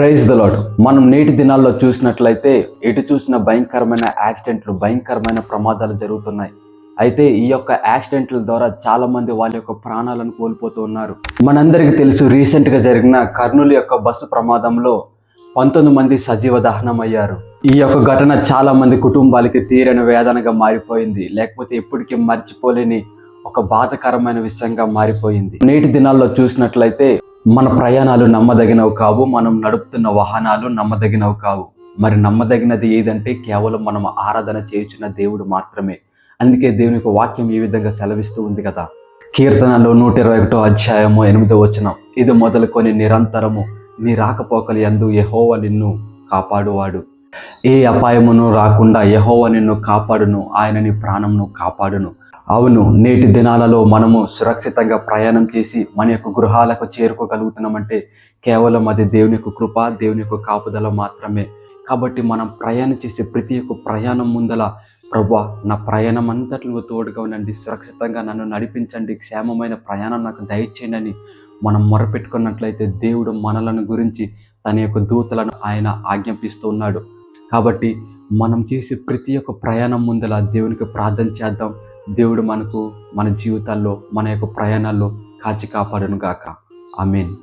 Praise the lord. మనం నేటి దినాల్లో చూసినట్లయితే ఎటు చూసిన భయంకరమైన యాక్సిడెంట్లు, భయంకరమైన ప్రమాదాలు జరుగుతున్నాయి. అయితే ఈ యొక్క యాక్సిడెంట్ల ద్వారా చాలా మంది వాళ్ళ యొక్క ప్రాణాలను కోల్పోతూ ఉన్నారు. మనందరికీ తెలుసు, రీసెంట్గా జరిగిన కర్నూలు యొక్క బస్సు ప్రమాదంలో 19 మంది సజీవ దహనం అయ్యారు. ఈ యొక్క ఘటన చాలా మంది కుటుంబాలకి తీరని వేదనగా మారిపోయింది, లేకపోతే ఎప్పటికీ మర్చిపోలేని ఒక బాధకరమైన విషయంగా మారిపోయింది. నేటి దినాల్లో చూసినట్లయితే మన ప్రయాణాలు నమ్మదగినవి కావు, మనం నడుపుతున్న వాహనాలు నమ్మదగినవి కావు. మరి నమ్మదగినది ఏదంటే కేవలం మనం ఆరాధన చేయుచున్న దేవుడు మాత్రమే. అందుకే దేవుని యొక్క వాక్యం ఈ విధంగా సెలవిస్తూ ఉంది కదా. కీర్తనలో 121 అధ్యాయము 8వ వచనం, ఇది మొదలుకొని నిరంతరము నీ రాకపోకలు యందు యెహోవా నిన్ను కాపాడువాడు. ఏ అపాయమును రాకుండా యెహోవా నిన్ను కాపాడును, ఆయన నీ ప్రాణమును కాపాడును. అవును, నేటి దినాలలో మనము సురక్షితంగా ప్రయాణం చేసి మన యొక్క గృహాలకు చేరుకోగలుగుతున్నామంటే కేవలం అది దేవుని యొక్క కృప, దేవుని యొక్క కాపుదల మాత్రమే. కాబట్టి మనం ప్రయాణం చేసే ప్రతి ఒక్క ప్రయాణం ముందల, ప్రభువా నా ప్రయాణం అంతట్లో తోడుగా ఉండండి, సురక్షితంగా నన్ను నడిపించండి, క్షేమమైన ప్రయాణం నాకు దయచేయండి అని మనం మొరపెట్టుకున్నట్లయితే దేవుడు మనలను గురించి తన యొక్క దూతలను ఆయన ఆజ్ఞాపిస్తూ ఉన్నాడు. కాబట్టి మనం చేసే ప్రతి ఒక్క ప్రయాణం ముందల దేవునికి ప్రార్థన చేద్దాం. దేవుడు మనకు మన జీవితాల్లో, మన యొక్క ప్రయాణాల్లో కాచి కాపాడును గాక. ఆమేన్.